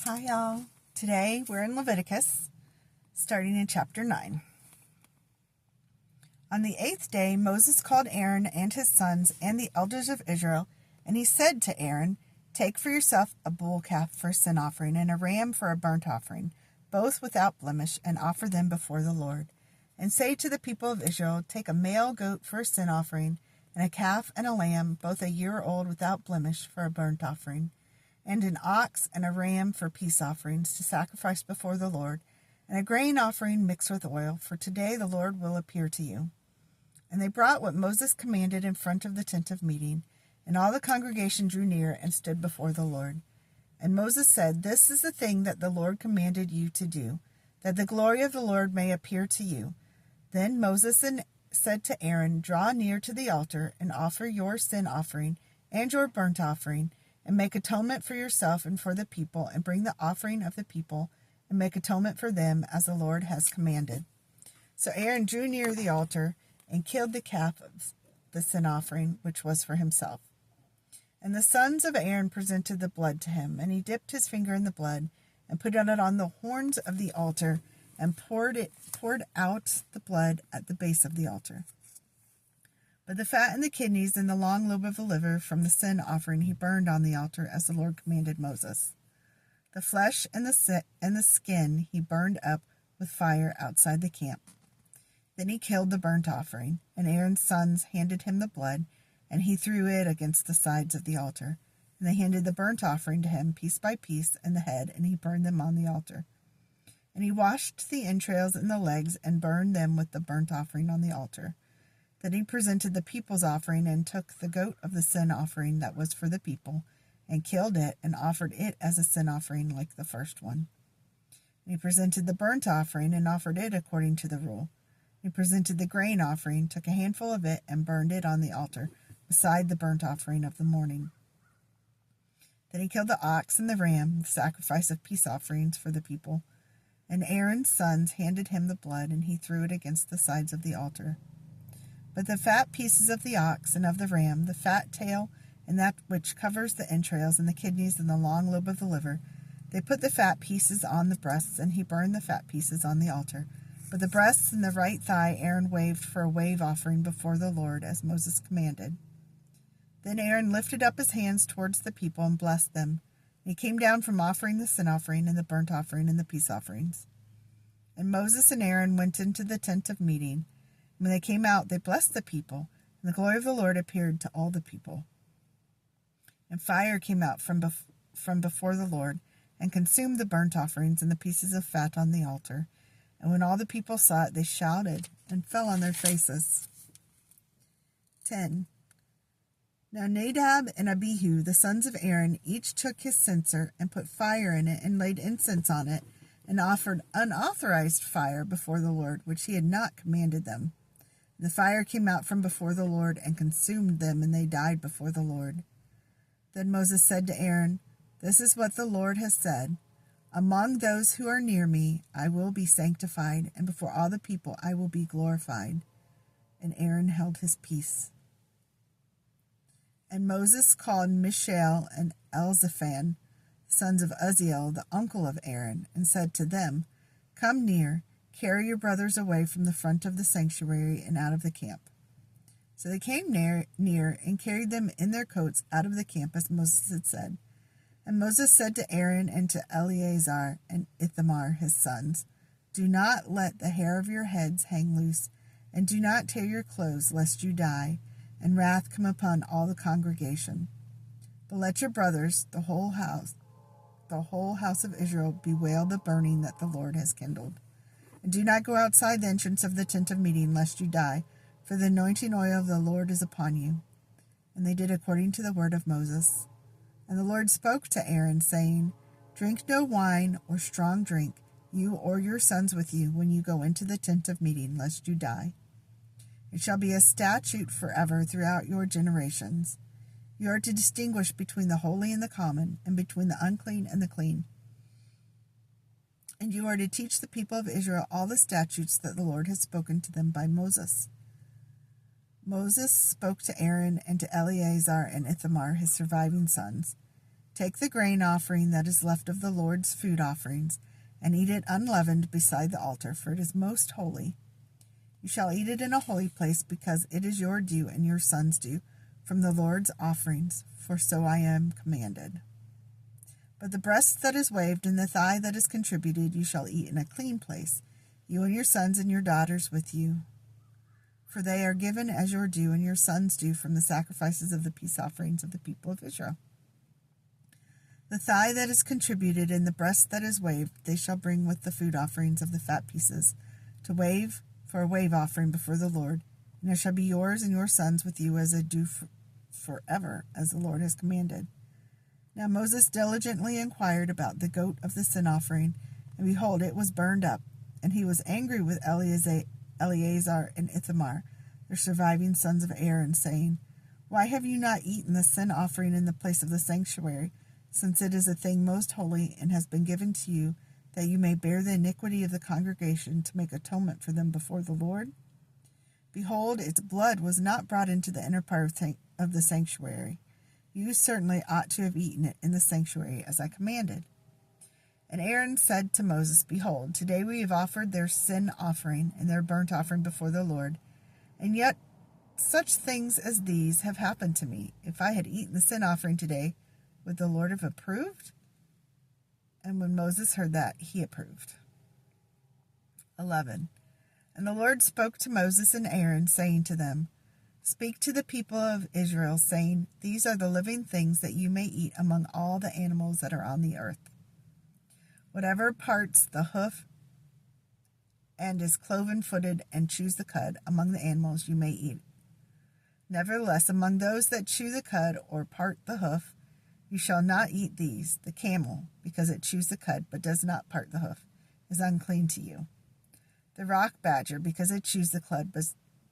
Hi y'all. Today we're in Leviticus, starting in chapter 9. On the 8th day Moses called Aaron and his sons and the elders of Israel, and he said to Aaron, "Take for yourself a bull calf for a sin offering and a ram for a burnt offering, both without blemish, and offer them before the Lord. And say to the people of Israel, take a male goat for a sin offering, and a calf and a lamb, both a year old without blemish, for a burnt offering, and an ox and a ram for peace offerings to sacrifice before the Lord, and a grain offering mixed with oil, for today the Lord will appear to you." And they brought what Moses commanded in front of the tent of meeting, and all the congregation drew near and stood before the Lord. And Moses said, "This is the thing that the Lord commanded you to do, that the glory of the Lord may appear to you." Then Moses said to Aaron, "Draw near to the altar, and offer your sin offering and your burnt offering, and make atonement for yourself and for the people, and bring the offering of the people, and make atonement for them, as the Lord has commanded." So Aaron drew near the altar, and killed the calf of the sin offering, which was for himself. And the sons of Aaron presented the blood to him, and he dipped his finger in the blood, and put it on the horns of the altar, and poured out the blood at the base of the altar. But the fat and the kidneys and the long lobe of the liver from the sin offering he burned on the altar, as the Lord commanded Moses. The flesh and the skin he burned up with fire outside the camp. Then he killed the burnt offering, and Aaron's sons handed him the blood, and he threw it against the sides of the altar. And they handed the burnt offering to him, piece by piece, and the head, and he burned them on the altar. And he washed the entrails and the legs, and burned them with the burnt offering on the altar. Then he presented the people's offering, and took the goat of the sin offering that was for the people, and killed it, and offered it as a sin offering like the first one. And he presented the burnt offering, and offered it according to the rule. He presented the grain offering, took a handful of it, and burned it on the altar, beside the burnt offering of the morning. Then he killed the ox and the ram, the sacrifice of peace offerings for the people. And Aaron's sons handed him the blood, and he threw it against the sides of the altar. But the fat pieces of the ox and of the ram, the fat tail, and that which covers the entrails, and the kidneys, and the long lobe of the liver, they put the fat pieces on the breasts, and he burned the fat pieces on the altar. But the breasts and the right thigh Aaron waved for a wave offering before the Lord, as Moses commanded. Then Aaron lifted up his hands towards the people and blessed them. And he came down from offering the sin offering and the burnt offering and the peace offerings. And Moses and Aaron went into the tent of meeting. When they came out, they blessed the people, and the glory of the Lord appeared to all the people. And fire came out from before the Lord, and consumed the burnt offerings and the pieces of fat on the altar. And when all the people saw it, they shouted and fell on their faces. 10. Now Nadab and Abihu, the sons of Aaron, each took his censer, and put fire in it, and laid incense on it, and offered unauthorized fire before the Lord, which he had not commanded them. The fire came out from before the Lord, and consumed them, and they died before the Lord. Then Moses said to Aaron, "This is what the Lord has said. Among those who are near me I will be sanctified, and before all the people I will be glorified." And Aaron held his peace. And Moses called Mishael and Elzaphan, sons of Uzziel, the uncle of Aaron, and said to them, "Come near, carry your brothers away from the front of the sanctuary and out of the camp." So they came near and carried them in their coats out of the camp, as Moses had said. And Moses said to Aaron and to Eleazar and Ithamar his sons, "Do not let the hair of your heads hang loose, and do not tear your clothes, lest you die, and wrath come upon all the congregation. But let your brothers, the whole house of Israel, bewail the burning that the Lord has kindled. And do not go outside the entrance of the tent of meeting, lest you die, for the anointing oil of the Lord is upon you." And they did according to the word of Moses. And the Lord spoke to Aaron, saying, "Drink no wine or strong drink, you or your sons with you, when you go into the tent of meeting, lest you die. It shall be a statute forever throughout your generations. You are to distinguish between the holy and the common, and between the unclean and the clean. And you are to teach the people of Israel all the statutes that the Lord has spoken to them by Moses." Moses spoke to Aaron and to Eleazar and Ithamar, his surviving sons, Take the grain offering that is left of the Lord's food offerings, and eat it unleavened beside the altar, for it is most holy. You shall eat it in a holy place, because it is your due and your son's due from the Lord's offerings, for so I am commanded. But the breast that is waved and the thigh that is contributed you shall eat in a clean place, you and your sons and your daughters with you. For they are given as your due and your sons' due from the sacrifices of the peace offerings of the people of Israel. The thigh that is contributed and the breast that is waved they shall bring with the food offerings of the fat pieces, to wave for a wave offering before the Lord, and it shall be yours and your sons with you as a due forever, as the Lord has commanded. Now Moses diligently inquired about the goat of the sin offering, and behold, it was burned up, and he was angry with Eleazar and Ithamar, their surviving sons of Aaron, saying, Why have you not eaten the sin offering in the place of the sanctuary, since it is a thing most holy and has been given to you, that you may bear the iniquity of the congregation to make atonement for them before the Lord? Behold, its blood was not brought into the inner part of the sanctuary. You certainly ought to have eaten it in the sanctuary, as I commanded. And Aaron said to Moses, Behold, today we have offered their sin offering and their burnt offering before the Lord, and yet such things as these have happened to me. If I had eaten the sin offering today, would the Lord have approved? And when Moses heard that, he approved. 11. And the Lord spoke to Moses and Aaron, saying to them, Speak to the people of Israel, saying, These are the living things that you may eat among all the animals that are on the earth. Whatever parts the hoof and is cloven-footed and chews the cud, among the animals you may eat. Nevertheless, among those that chew the cud or part the hoof, you shall not eat these. The camel, because it chews the cud but does not part the hoof, is unclean to you. The rock badger, because it chews the cud but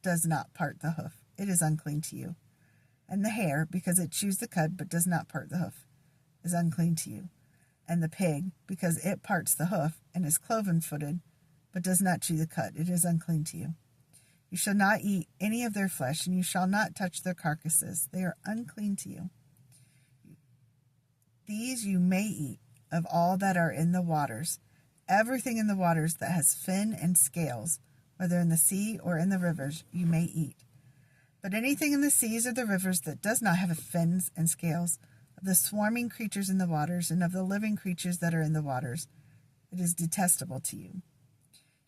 does not part the hoof, it is unclean to you. And the hare, because it chews the cud but does not part the hoof, is unclean to you. And the pig, because it parts the hoof and is cloven-footed but does not chew the cud, it is unclean to you. You shall not eat any of their flesh, and you shall not touch their carcasses. They are unclean to you. These you may eat of all that are in the waters. Everything in the waters that has fin and scales, whether in the sea or in the rivers, you may eat. But anything in the seas or the rivers that does not have fins and scales, of the swarming creatures in the waters and of the living creatures that are in the waters, it is detestable to you.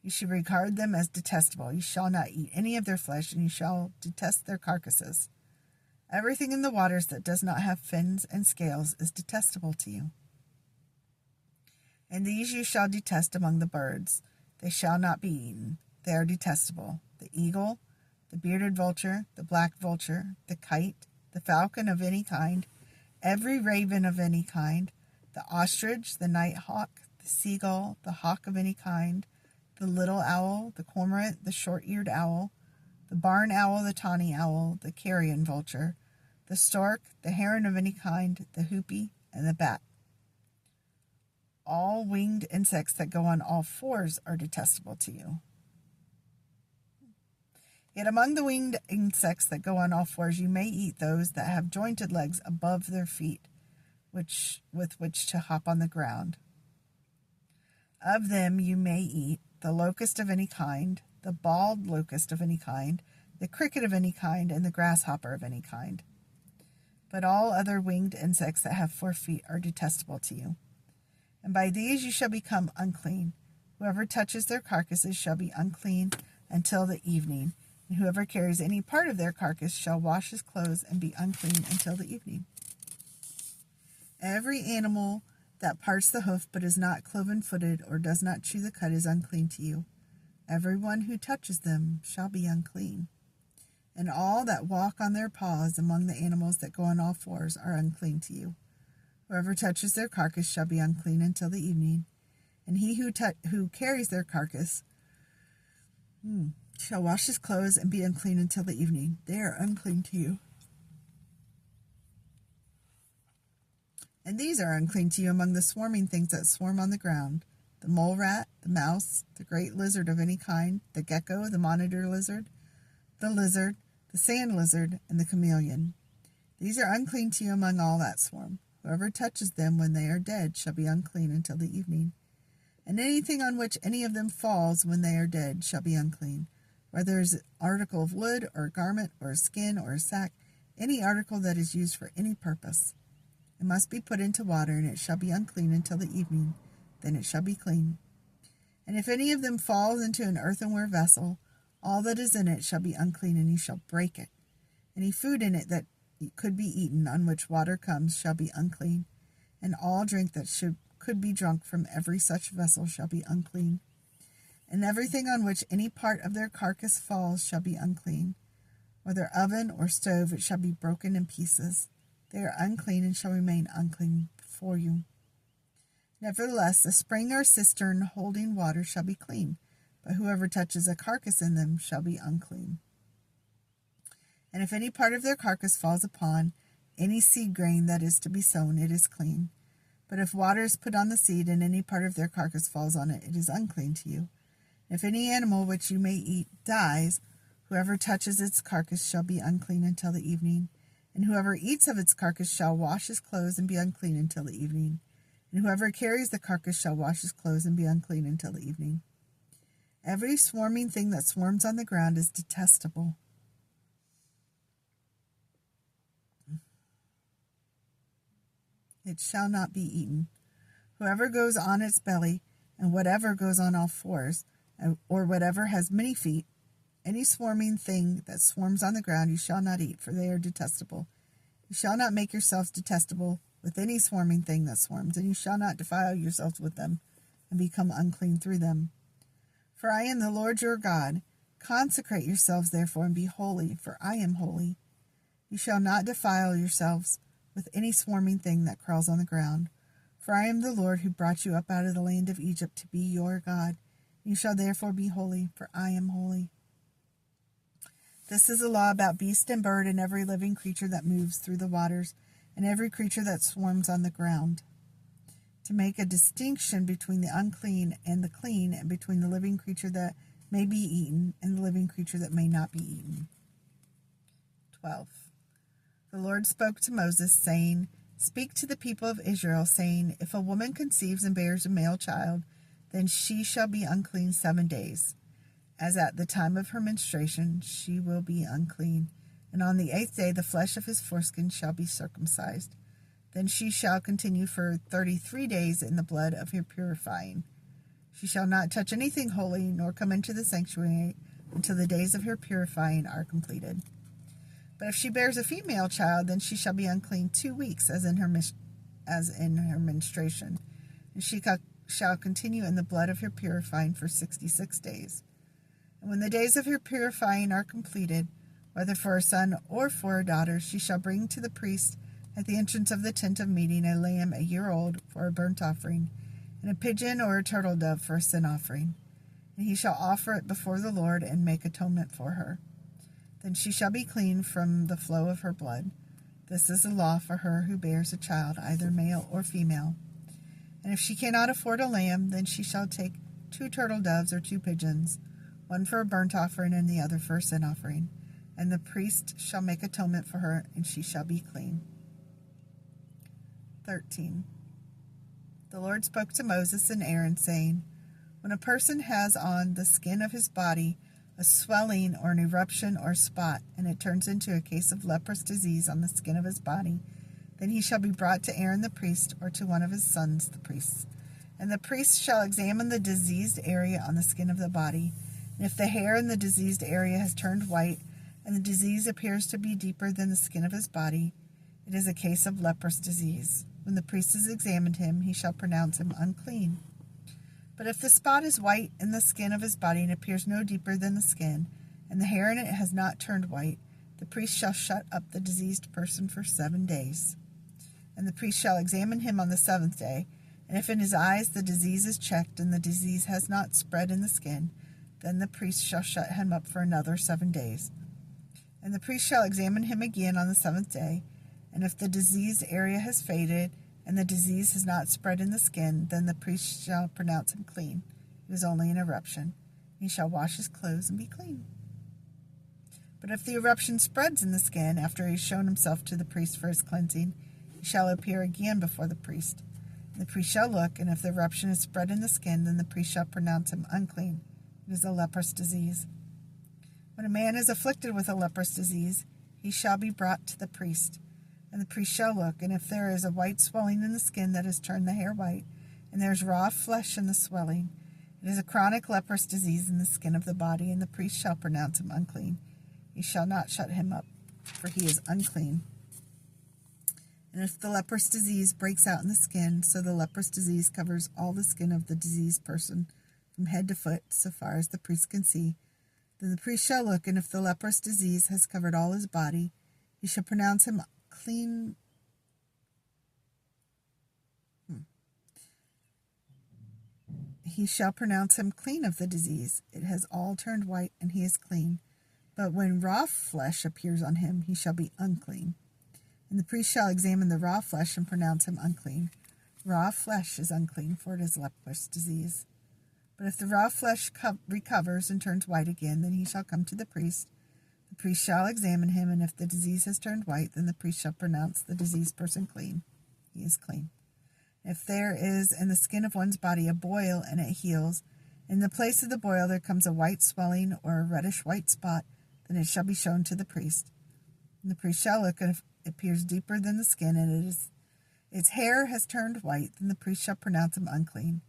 You should regard them as detestable. You shall not eat any of their flesh, and you shall detest their carcasses. Everything in the waters that does not have fins and scales is detestable to you. And these you shall detest among the birds. They shall not be eaten. They are detestable: the eagle, the bearded vulture, the black vulture, the kite, the falcon of any kind, every raven of any kind, the ostrich, the night hawk, the seagull, the hawk of any kind, the little owl, the cormorant, the short-eared owl, the barn owl, the tawny owl, the carrion vulture, the stork, the heron of any kind, the hoopie, and the bat. All winged insects that go on all fours are detestable to you. Yet among the winged insects that go on all fours you may eat those that have jointed legs above their feet, with which to hop on the ground. Of them you may eat the locust of any kind, the bald locust of any kind, the cricket of any kind, and the grasshopper of any kind. But all other winged insects that have 4 feet are detestable to you. And by these you shall become unclean. Whoever touches their carcasses shall be unclean until the evening, and whoever carries any part of their carcass shall wash his clothes and be unclean until the evening. Every animal that parts the hoof but is not cloven-footed or does not chew the cud is unclean to you. Everyone who touches them shall be unclean. And all that walk on their paws among the animals that go on all fours are unclean to you. Whoever touches their carcass shall be unclean until the evening, and he who carries their carcass shall wash his clothes and be unclean until the evening. They are unclean to you. And these are unclean to you among the swarming things that swarm on the ground: the mole rat, the mouse, the great lizard of any kind, the gecko, the monitor lizard, the sand lizard, and the chameleon. These are unclean to you among all that swarm. Whoever touches them when they are dead shall be unclean until the evening. And anything on which any of them falls when they are dead shall be unclean, whether it is an article of wood, or a garment, or a skin, or a sack, any article that is used for any purpose. It must be put into water, and it shall be unclean until the evening. Then it shall be clean. And if any of them falls into an earthenware vessel, all that is in it shall be unclean, and you shall break it. Any food in it that could be eaten, on which water comes, shall be unclean, and all drink that could be drunk from every such vessel shall be unclean. And everything on which any part of their carcass falls shall be unclean. Whether oven or stove, it shall be broken in pieces. They are unclean and shall remain unclean before you. Nevertheless, a spring or cistern holding water shall be clean, but whoever touches a carcass in them shall be unclean. And if any part of their carcass falls upon any seed grain that is to be sown, it is clean. But if water is put on the seed, and any part of their carcass falls on it, it is unclean to you. If any animal which you may eat dies, whoever touches its carcass shall be unclean until the evening. And whoever eats of its carcass shall wash his clothes and be unclean until the evening. And whoever carries the carcass shall wash his clothes and be unclean until the evening. Every swarming thing that swarms on the ground is detestable. It shall not be eaten. Whoever goes on its belly, and whatever goes on all fours, or whatever has many feet, any swarming thing that swarms on the ground you shall not eat, for they are detestable. You shall not make yourselves detestable with any swarming thing that swarms, and you shall not defile yourselves with them, and become unclean through them. For I am the Lord your God. Consecrate yourselves therefore, and be holy, for I am holy. You shall not defile yourselves with any swarming thing that crawls on the ground. For I am the Lord who brought you up out of the land of Egypt to be your God. You shall therefore be holy, for I am holy. This is a law about beast and bird, and every living creature that moves through the waters, and every creature that swarms on the ground, to make a distinction between the unclean and the clean, and between the living creature that may be eaten and the living creature that may not be eaten. 12. The Lord spoke to Moses, saying, Speak to the people of Israel, saying, If a woman conceives and bears a male child, then she shall be unclean 7 days. As at the time of her menstruation, she will be unclean. And on the 8th day the flesh of his foreskin shall be circumcised. Then she shall continue for 33 days in the blood of her purifying. She shall not touch anything holy, nor come into the sanctuary until the days of her purifying are completed. But if she bears a female child, then she shall be unclean 2 weeks, as in her menstruation. And she shall continue in the blood of her purifying for 66 days. And when the days of her purifying are completed, whether for a son or for a daughter, she shall bring to the priest at the entrance of the tent of meeting a lamb a year old for a burnt offering, and a pigeon or a turtle dove for a sin offering. And he shall offer it before the Lord and make atonement for her. Then she shall be clean from the flow of her blood. This is the law for her who bears a child, either male or female. And if she cannot afford a lamb, then she shall take 2 turtle doves or 2 pigeons, one for a burnt offering and the other for a sin offering. And the priest shall make atonement for her, and she shall be clean. 13. The Lord spoke to Moses and Aaron, saying, When a person has on the skin of his body a swelling or an eruption or spot, and it turns into a case of leprous disease on the skin of his body, then he shall be brought to Aaron the priest, or to one of his sons the priests. And the priest shall examine the diseased area on the skin of the body. And if the hair in the diseased area has turned white, and the disease appears to be deeper than the skin of his body, it is a case of leprous disease. When the priest has examined him, he shall pronounce him unclean. But if the spot is white in the skin of his body and appears no deeper than the skin, and the hair in it has not turned white, the priest shall shut up the diseased person for 7 days. And the priest shall examine him on the 7th day, and if in his eyes the disease is checked, and the disease has not spread in the skin, then the priest shall shut him up for another 7 days. And the priest shall examine him again on the 7th day, and if the diseased area has faded, and the disease has not spread in the skin, then the priest shall pronounce him clean. It is only an eruption. He shall wash his clothes and be clean. But if the eruption spreads in the skin after he has shown himself to the priest for his cleansing, he shall appear again before the priest. The priest shall look, and if the eruption is spread in the skin, then the priest shall pronounce him unclean. It is a leprous disease. When a man is afflicted with a leprous disease, he shall be brought to the priest. And the priest shall look, and if there is a white swelling in the skin that has turned the hair white, and there is raw flesh in the swelling, it is a chronic leprous disease in the skin of the body, and the priest shall pronounce him unclean. He shall not shut him up, for he is unclean. And if the leprous disease breaks out in the skin, so the leprous disease covers all the skin of the diseased person, from head to foot, so far as the priest can see, then the priest shall look, and if the leprous disease has covered all his body, he shall pronounce him clean. He shall pronounce him clean of the disease. It has all turned white, and he is clean. But when raw flesh appears on him, he shall be unclean. And the priest shall examine the raw flesh and pronounce him unclean. Raw flesh is unclean, for it is leprous disease. But if the raw flesh recovers and turns white again, then he shall come to the priest. The priest shall examine him, and if the disease has turned white, then the priest shall pronounce the diseased person clean. He is clean. If there is in the skin of one's body a boil and it heals, in the place of the boil there comes a white swelling or a reddish white spot, then it shall be shown to the priest. And the priest shall look, and if it appears deeper than the skin, and its hair has turned white, then the priest shall pronounce him unclean.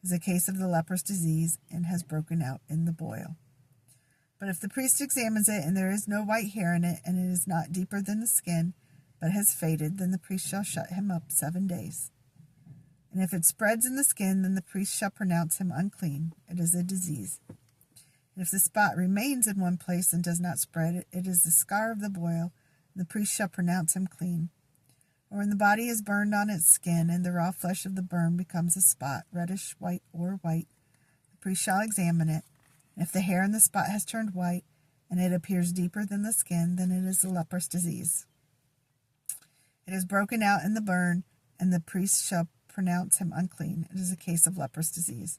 It is a case of the leprous disease, and has broken out in the boil. But if the priest examines it, and there is no white hair in it, and it is not deeper than the skin, but has faded, then the priest shall shut him up 7 days. And if it spreads in the skin, then the priest shall pronounce him unclean. It is a disease. And if the spot remains in one place and does not spread, it is the scar of the boil, and the priest shall pronounce him clean. Or when the body is burned on its skin, and the raw flesh of the burn becomes a spot, reddish, white, or white, the priest shall examine it. And if the hair in the spot has turned white, and it appears deeper than the skin, then it is a leprous disease. It is broken out in the burn, and the priest shall pronounce him unclean. It is a case of leprous disease.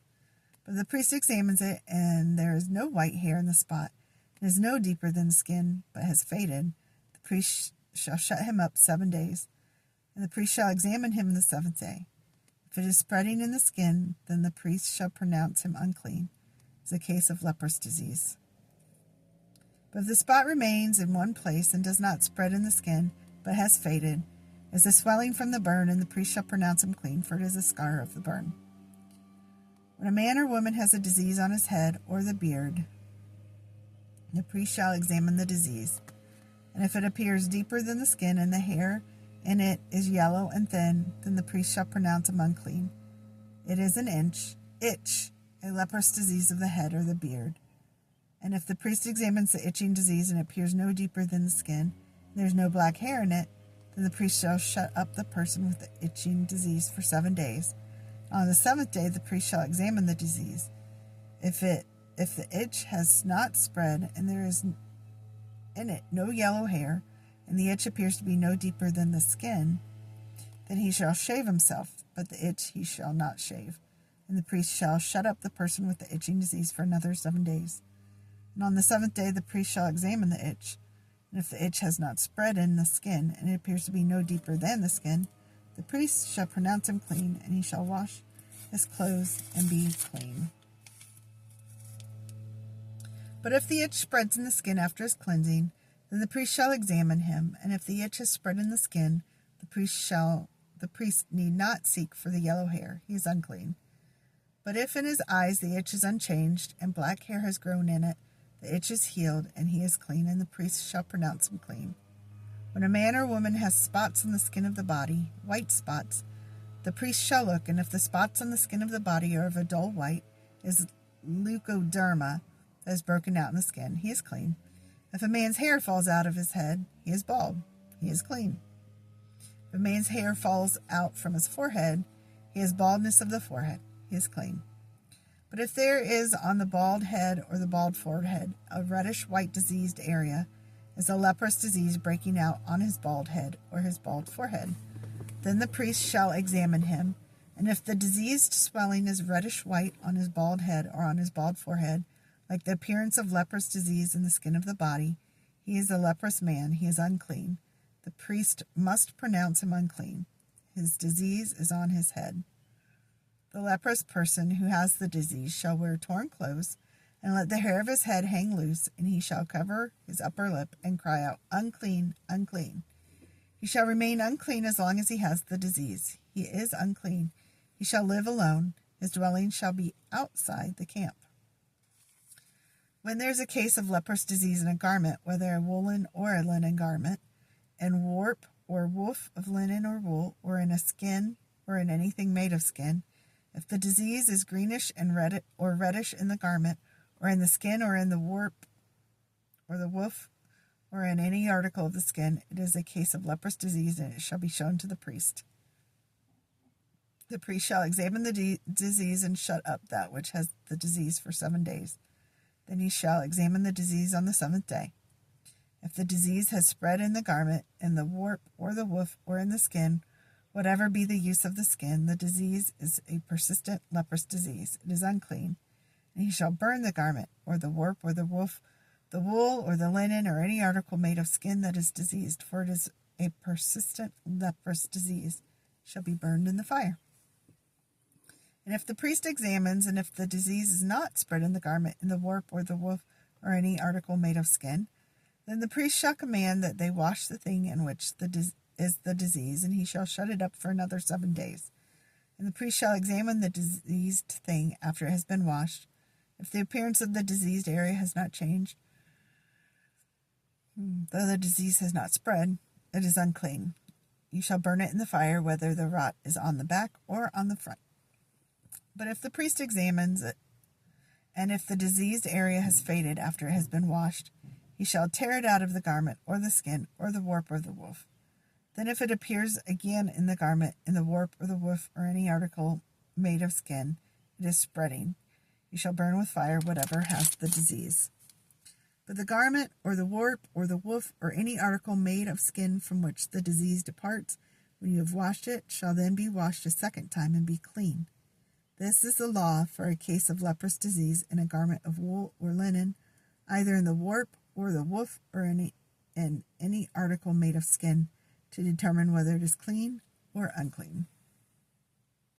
But the priest examines it, and there is no white hair in the spot. It is no deeper than the skin, but has faded. The priest shall shut him up 7 days, and the priest shall examine him the 7th day. If it is spreading in the skin, then the priest shall pronounce him unclean. It is a case of leprous disease. But if the spot remains in one place and does not spread in the skin, but has faded, is the swelling from the burn, and the priest shall pronounce him clean, for it is a scar of the burn. When a man or woman has a disease on his head or the beard, the priest shall examine the disease. And if it appears deeper than the skin, and the hair in it is yellow and thin, then the priest shall pronounce him unclean. It is an itch, a leprous disease of the head or the beard. And if the priest examines the itching disease, and it appears no deeper than the skin, and there is no black hair in it, then the priest shall shut up the person with the itching disease for 7 days. On the 7th day the priest shall examine the disease. If the itch has not spread, and there is in it no yellow hair, and the itch appears to be no deeper than the skin, then he shall shave himself, but the itch he shall not shave. And the priest shall shut up the person with the itching disease for another 7 days. And on the 7th day the priest shall examine the itch. And if the itch has not spread in the skin, and it appears to be no deeper than the skin, the priest shall pronounce him clean, and he shall wash his clothes and be clean. But if the itch spreads in the skin after his cleansing, then the priest shall examine him, and if the itch has spread in the skin, the priest need not seek for the yellow hair. He is unclean. But if in his eyes the itch is unchanged, and black hair has grown in it, the itch is healed, and he is clean, and the priest shall pronounce him clean. When a man or woman has spots on the skin of the body, white spots, the priest shall look, and if the spots on the skin of the body are of a dull white, is leukoderma that is broken out in the skin, he is clean. If a man's hair falls out of his head, he is bald, he is clean. If a man's hair falls out from his forehead, he has baldness of the forehead, he is clean. But if there is on the bald head or the bald forehead a reddish-white diseased area, is a leprous disease breaking out on his bald head or his bald forehead, then the priest shall examine him, and if the diseased swelling is reddish-white on his bald head or on his bald forehead, like the appearance of leprous disease in the skin of the body, he is a leprous man, he is unclean. The priest must pronounce him unclean. His disease is on his head. The leprous person who has the disease shall wear torn clothes, and let the hair of his head hang loose, and he shall cover his upper lip and cry out, Unclean, unclean. He shall remain unclean as long as he has the disease. He is unclean. He shall live alone. His dwelling shall be outside the camp. When there is a case of leprous disease in a garment, whether a woolen or a linen garment, and warp or woof of linen or wool, or in a skin, or in anything made of skin, if the disease is greenish and red or reddish in the garment, or in the skin, or in the warp, or the woof, or in any article of the skin, it is a case of leprous disease, and it shall be shown to the priest. The priest shall examine the disease and shut up that which has the disease for 7 days. Then he shall examine the disease on the 7th day. If the disease has spread in the garment, in the warp, or the woof, or in the skin, whatever be the use of the skin, the disease is a persistent leprous disease. It is unclean, and he shall burn the garment, or the warp, or the woof, the wool, or the linen, or any article made of skin that is diseased, for it is a persistent leprous disease, shall be burned in the fire. And if the priest examines, and if the disease is not spread in the garment, in the warp, or the woof, or any article made of skin, then the priest shall command that they wash the thing in which is the disease, and he shall shut it up for another 7 days. And the priest shall examine the diseased thing after it has been washed. If the appearance of the diseased area has not changed, though the disease has not spread, it is unclean. You shall burn it in the fire, whether the rot is on the back or on the front. But if the priest examines it, and if the diseased area has faded after it has been washed, he shall tear it out of the garment, or the skin, or the warp, or the woof. Then if it appears again in the garment, in the warp, or the woof, or any article made of skin, it is spreading. You shall burn with fire whatever has the disease. But the garment, or the warp, or the woof, or any article made of skin from which the disease departs, when you have washed it, shall then be washed a 2nd time and be clean. This is the law for a case of leprous disease in a garment of wool or linen, either in the warp, or the woof, or in any article made of skin, to determine whether it is clean or unclean.